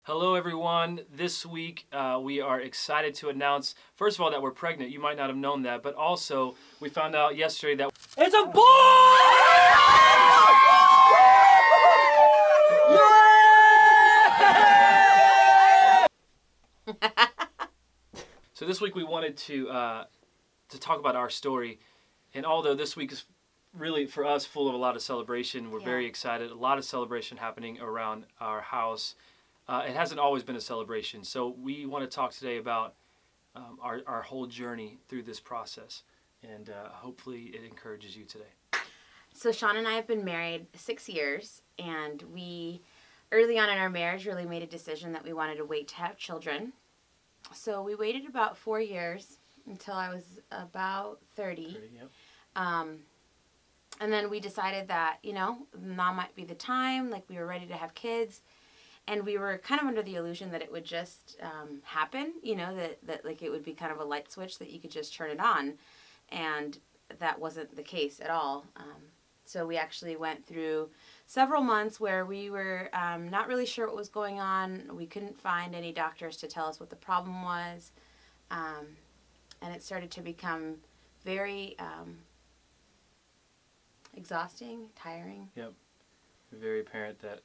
Hello everyone. This week we are excited to announce, first of all, that we're pregnant. You might not have known that, but also we found out yesterday that it's a boy! So this week we wanted to talk about our story, and although this week is really for us full of a lot of celebration, we're very excited. A lot of celebration happening around our house. It hasn't always been a celebration, so we want to talk today about our whole journey through this process, and hopefully it encourages you today. So Sean and I have been married 6 years, and we, early on in our marriage, really made a decision that we wanted to wait to have children. So we waited about 4 years until I was about 30. Yep. And then we decided that, now might be the time, like we were ready to have kids. And we were kind of under the illusion that it would just happen, that like it would be kind of a light switch that you could just turn it on. And that wasn't the case at all. So we actually went through several months where we were not really sure what was going on. We couldn't find any doctors to tell us what the problem was. And it started to become very exhausting, tiring. Yep. Very apparent that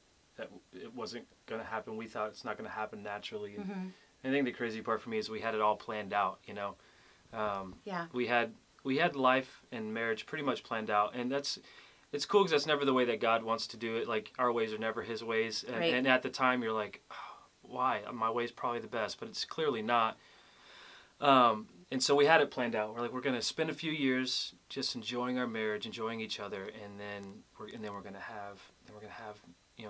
it wasn't going to happen. We thought it's not going to happen naturally. And I think the crazy part for me is we had it all planned out, Yeah. We had life and marriage pretty much planned out, and it's cool because that's never the way that God wants to do it. Like, our ways are never His ways, and, Right. and at the time you're like, oh, why? My way's probably the best, but it's clearly not. And so we had it planned out. We're like, we're going to spend a few years just enjoying our marriage, enjoying each other, and then we're going to have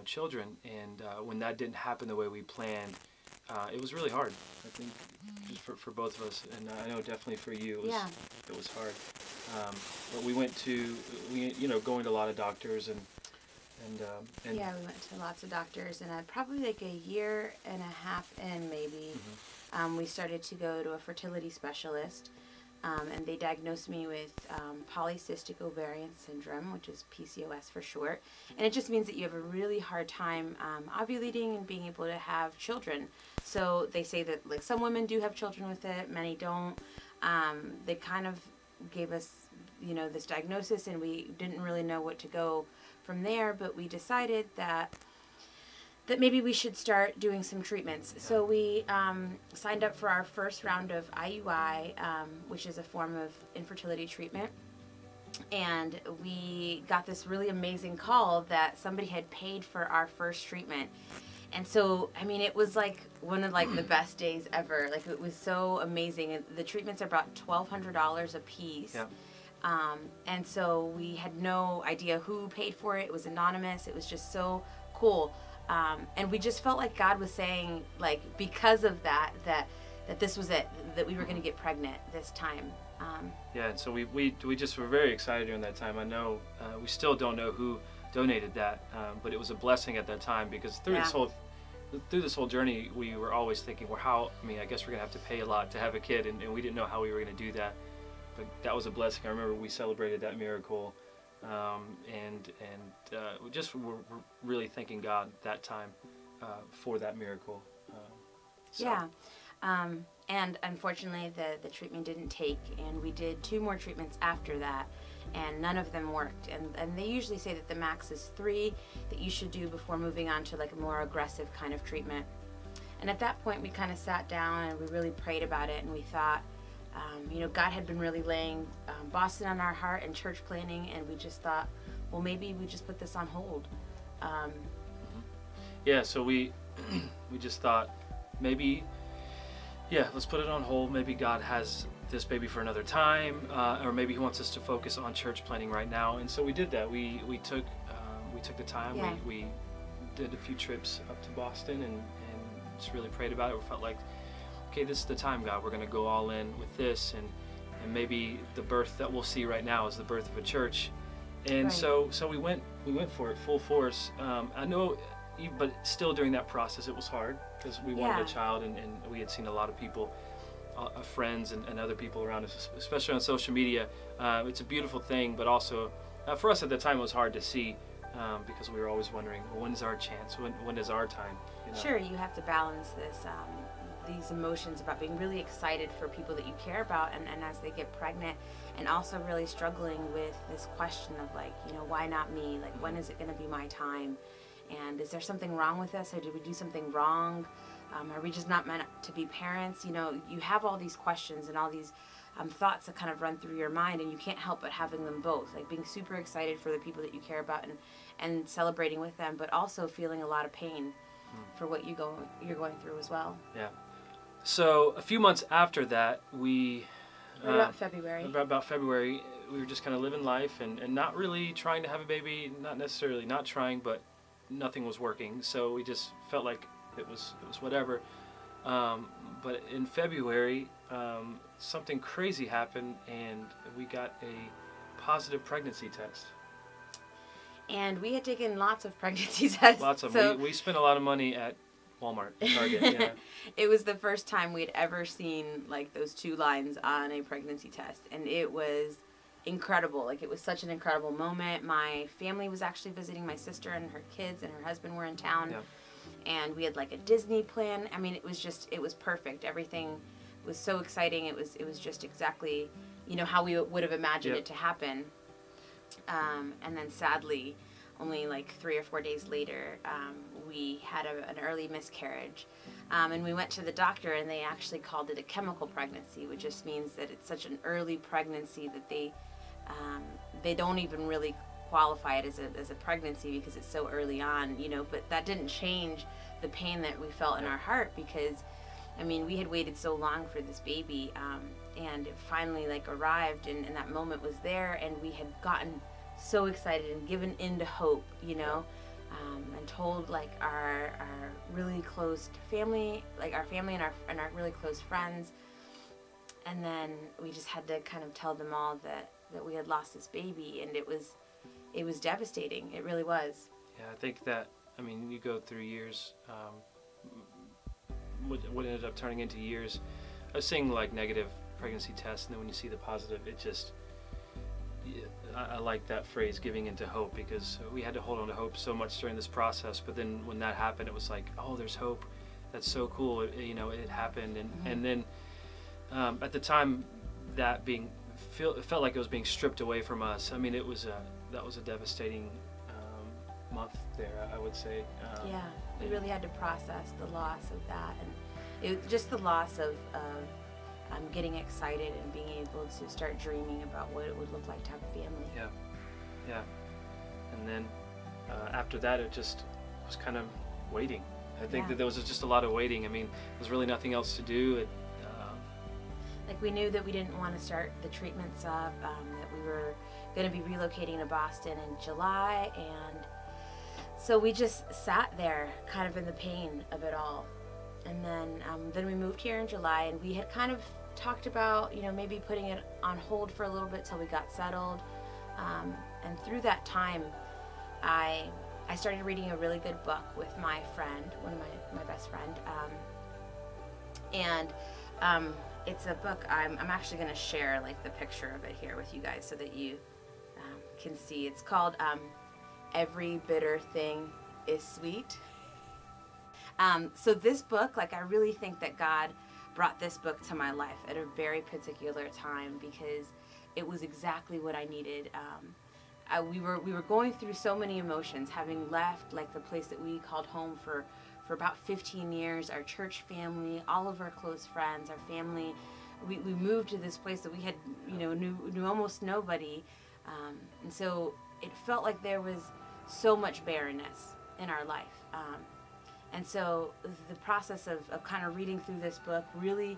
children. And when that didn't happen the way we planned, it was really hard. I think just for both of us, and I know definitely for you, it was hard. But we went to going to a lot of doctors and Yeah, we went to lots of doctors, and probably like a year and a half in, maybe, we started to go to a fertility specialist, and they diagnosed me with polycystic ovarian syndrome, which is PCOS for short, and it just means that you have a really hard time ovulating and being able to have children. So they say that like some women do have children with it, many don't. They kind of gave us this diagnosis, and we didn't really know what to go from there, but we decided that maybe we should start doing some treatments. So we signed up for our first round of IUI, which is a form of infertility treatment, and we got this really amazing call that somebody had paid for our first treatment. And so, I mean, it was like one of the best days ever. Like, it was so amazing. The treatments are about $1,200 a piece. Yeah. And so we had no idea who paid for it. It was anonymous. It was just so cool. And we just felt like God was saying, like, because of that this was it, that we were going to get pregnant this time. Yeah, and so we just were very excited during that time. I know we still don't know who donated that, but it was a blessing at that time, because through this whole journey, we were always thinking, well, I guess we're gonna have to pay a lot to have a kid, and we didn't know how we were gonna do that. But that was a blessing. I remember we celebrated that miracle, and we just were really thanking God that time for that miracle. Yeah. And unfortunately, the treatment didn't take, and we did 2 more treatments after that, and none of them worked. And they usually say that the max is 3 that you should do before moving on to like a more aggressive kind of treatment. And at that point, we kind of sat down and we really prayed about it, and we thought, God had been really laying Boston on our heart and church planning, and we just thought, well, maybe we just put this on hold. Yeah, so we just thought, maybe, let's put it on hold. Maybe God has this baby for another time, or maybe He wants us to focus on church planning right now. And so we did that. We took the time. Yeah. We did a few trips up to Boston and just really prayed about it. We felt like, okay, this is the time, God. We're going to go all in with this, and maybe the birth that we'll see right now is the birth of a church. And Right. so we went for it full force. I know, but still during that process it was hard, because we wanted a child, and we had seen a lot of people, friends and other people around us, especially on social media. It's a beautiful thing, but also for us at the time it was hard to see, because we were always wondering, well, when's our chance? When is our time? You know? Sure, you have to balance these emotions about being really excited for people that you care about, and as they get pregnant, and also really struggling with this question of like, you know, why not me? Like, when is it going to be my time? And is there something wrong with us, or did we do something wrong? Are we just not meant to be parents? You know, you have all these questions and all these thoughts that kind of run through your mind, and you can't help but having them both, like being super excited for the people that you care about and celebrating with them, but also feeling a lot of pain for what you're going through as well. Yeah. So a few months after that, we... about February. About February, we were just kind of living life and not really trying to have a baby, not necessarily not trying, but nothing was working. So we just felt like it was whatever. But in February, something crazy happened, and we got a positive pregnancy test. And we had taken lots of pregnancy tests. Lots of so them. We spent a lot of money at Walmart, Target. Yeah. It was the first time we'd ever seen like those two lines on a pregnancy test, and it was incredible. Like, it was such an incredible moment. My family was actually visiting my sister and her kids, and her husband were in town. Yeah. And we had like a Disney plan. I mean, it was perfect. Everything was so exciting. It was just exactly, you know, how we would have imagined it to happen. And then sadly, only like 3 or 4 days later, we had an early miscarriage. And we went to the doctor, and they actually called it a chemical pregnancy, which just means that it's such an early pregnancy that they don't even really qualify it as a pregnancy because it's so early on, you know. But that didn't change the pain that we felt in our heart, because I mean, we had waited so long for this baby, and it finally like arrived, and that moment was there, and we had gotten so excited and given into hope, you know, and told like our really close family, like our family and our really close friends, and then we just had to kind of tell them all that we had lost this baby, and it was devastating. It really was. Yeah, I think that, I mean, you go through years, what ended up turning into years of seeing like negative pregnancy tests, and then when you see the positive, it just, I like that phrase, giving into hope, because we had to hold on to hope so much during this process, but then when that happened, it was like, oh, there's hope. That's so cool. You know, it happened, and then at the time, that it felt like it was being stripped away from us. I mean, that was a devastating month there, I would say. Yeah, we really had to process the loss of that, and it just the loss of getting excited and being able to start dreaming about what it would look like to have a family. Yeah. And then after that, it just was kind of waiting. I think that there was just a lot of waiting. I mean, there was really nothing else to do. Like, we knew that we didn't want to start the treatments up, that we were going to be relocating to Boston in July, and so we just sat there kind of in the pain of it all. And then we moved here in July, and we had kind of talked about, you know, maybe putting it on hold for a little bit till we got settled. And through that time, I started reading a really good book with my friend, one of my best friend, and it's a book. I'm actually going to share like the picture of it here with you guys so that you can see. It's called Every Bitter Thing is Sweet. So this book, like, I really think that God brought this book to my life at a very particular time, because it was exactly what I needed. We were going through so many emotions, having left like the place that we called home for about 15 years, our church family, all of our close friends, our family. We moved to this place that we had, you know, knew almost nobody, and so it felt like there was so much barrenness in our life. And so the process of kind of reading through this book really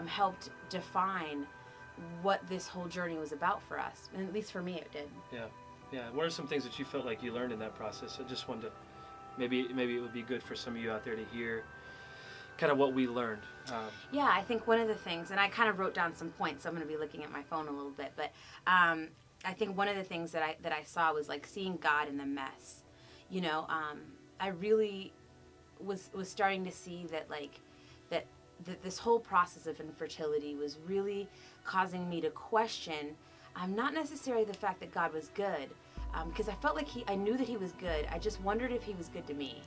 helped define what this whole journey was about for us, and at least for me it did. Yeah. What are some things that you felt like you learned in that process? I just wanted to, maybe it would be good for some of you out there to hear kind of what we learned. Yeah, I think one of the things, and I kind of wrote down some points, so I'm going to be looking at my phone a little bit, but I think one of the things that I saw was like seeing God in the mess. You know, I really was starting to see that that this whole process of infertility was really causing me to question, not necessarily the fact that God was good, because I felt like I knew that he was good. I just wondered if he was good to me.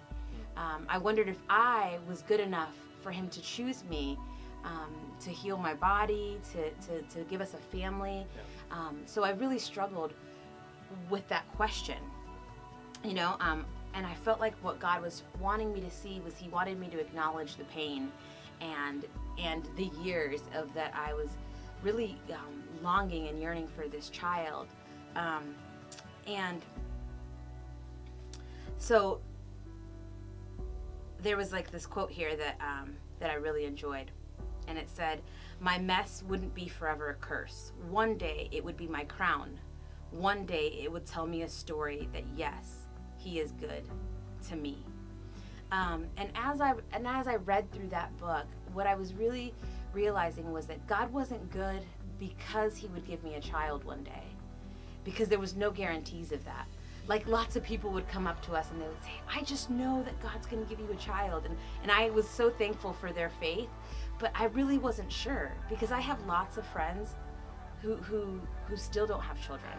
I wondered if I was good enough for him to choose me, to heal my body, to give us a family. Yeah. So I really struggled with that question, you know, and I felt like what God was wanting me to see was he wanted me to acknowledge the pain and the years of that I was really longing and yearning for this child. And so there was like this quote here that I really enjoyed. And it said, "My mess wouldn't be forever a curse. One day it would be my crown. One day it would tell me a story that yes, he is good to me." And as I read through that book, what I was really realizing was that God wasn't good because he would give me a child one day, because there was no guarantees of that. Like, lots of people would come up to us and they would say, "I just know that God's going to give you a child." And I was so thankful for their faith, but I really wasn't sure, because I have lots of friends who still don't have children.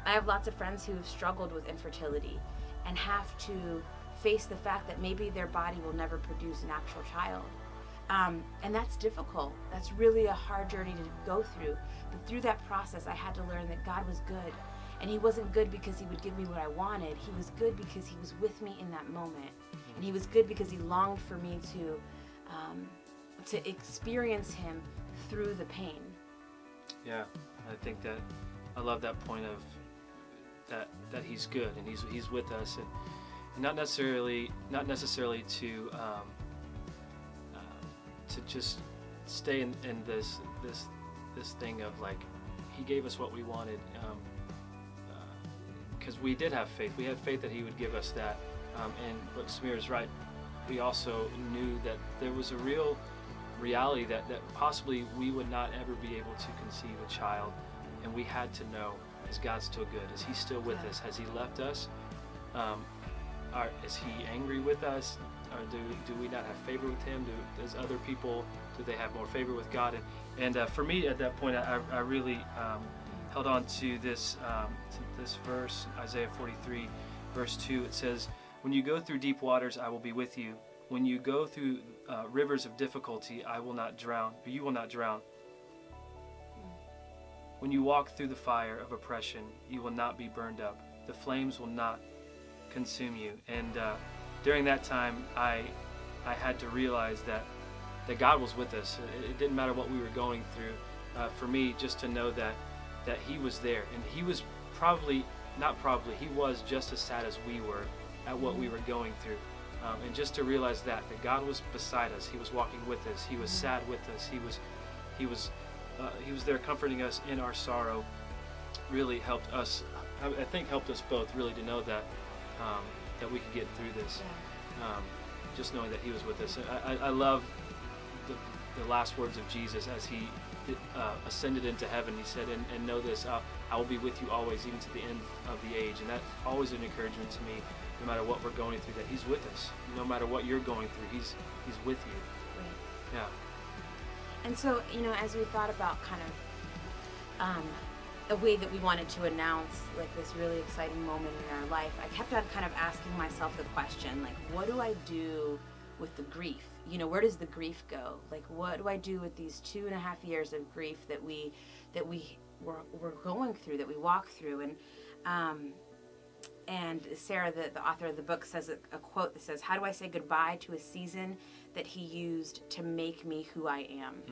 I have lots of friends who have struggled with infertility and have to face the fact that maybe their body will never produce an actual child. And that's difficult. That's really a hard journey to go through. But through that process, I had to learn that God was good. And he wasn't good because he would give me what I wanted. He was good because he was with me in that moment. And he was good because he longed for me to experience him through the pain. Yeah, I think that I love that point of that he's good and he's with us, and not necessarily to just stay in this thing of like he gave us what we wanted, because we did have faith. We had faith that he would give us that, but Samir is right. We also knew that there was a real reality that possibly we would not ever be able to conceive a child, and we had to know, is God still good? Is he still with us? Has he left us? Is he angry with us? Or do we not have favor with him? Does other people, do they have more favor with God? And for me at that point, I really held on to this verse, Isaiah 43, verse 2. It says, "When you go through deep waters, I will be with you. When you go through rivers of difficulty, I will not drown, or you will not drown. When you walk through the fire of oppression, you will not be burned up. The flames will not consume you." And during that time, I had to realize that God was with us. It didn't matter what we were going through. For me, just to know that he was there, and he was he was just as sad as we were at what we were going through. And just to realize that God was beside us, he was walking with us, he was sad with us, he was there comforting us in our sorrow, really helped us, I think helped us both really to know that we could get through this, just knowing that he was with us. I love the last words of Jesus as he ascended into heaven. He said, and know this, I will be with you always, even to the end of the age. And that's always an encouragement to me, no matter what we're going through, that he's with us. No matter what you're going through, he's with you. Right. Yeah. And so, as we thought about kind of a way that we wanted to announce like this really exciting moment in our life, I kept on kind of asking myself the question, like, what do I do with the grief? Where does the grief go? Like, what do I do with these 2.5 years of grief that we're going through, that we walk through? And Sarah, the author of the book, says a quote that says, "How do I say goodbye to a season that he used to make me who I am?"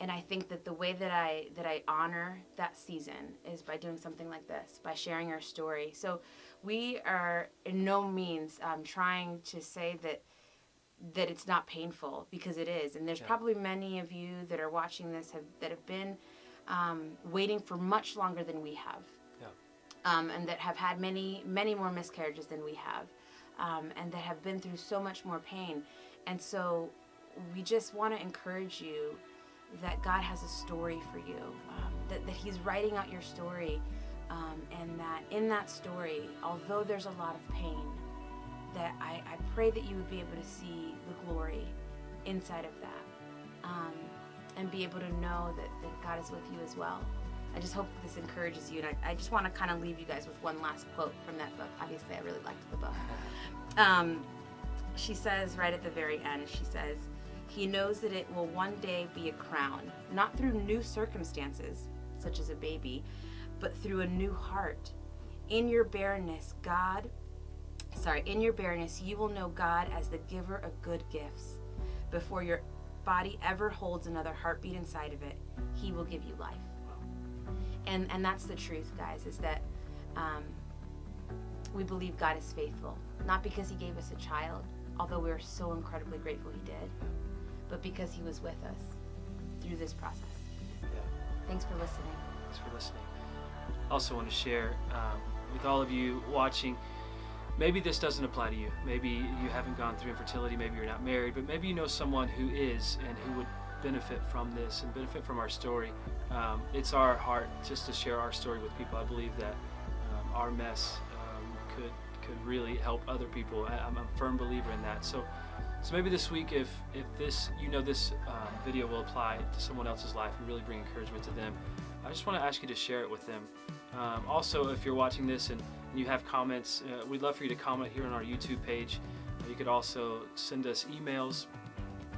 And I think that the way that I honor that season is by doing something like this, by sharing our story. So we are in no means trying to say that it's not painful, because it is. And there's probably many of you that are watching this that have been waiting for much longer than we have. And that have had many, many more miscarriages than we have, and that have been through so much more pain. And so we just want to encourage you that God has a story for you, that he's writing out your story, and that in that story, although there's a lot of pain, that I pray that you would be able to see the glory inside of that, and be able to know that God is with you as well. I just hope this encourages you, and I just want to kind of leave you guys with one last quote from that book. Obviously, I really liked the book. She says right at the very end, she says, "He knows that it will one day be a crown, not through new circumstances, such as a baby, but through a new heart. In your barrenness, you will know God as the giver of good gifts. Before your body ever holds another heartbeat inside of it, He will give you life." And that's the truth, guys, is that we believe God is faithful. Not because He gave us a child, although we are so incredibly grateful He did, but because He was with us through this process. Yeah. Thanks for listening. Thanks for listening. I also want to share with all of you watching, maybe this doesn't apply to you. Maybe you haven't gone through infertility, maybe you're not married, but maybe you know someone who is and who would benefit from this and benefit from our story. It's our heart just to share our story with people. I believe that our mess could really help other people. I'm a firm believer in that. So maybe this week, if this video will apply to someone else's life and really bring encouragement to them, I just want to ask you to share it with them. Also, if you're watching this and you have comments, we'd love for you to comment here on our YouTube page. You could also send us emails.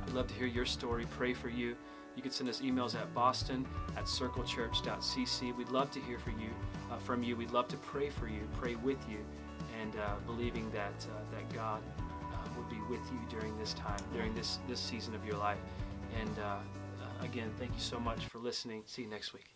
We'd love to hear your story, pray for you. You could send us emails at boston@circlechurch.cc. We'd love to hear from you. We'd love to pray for you, pray with you, and believing that God would be with you during this time, during this season of your life. And again, thank you so much for listening. See you next week.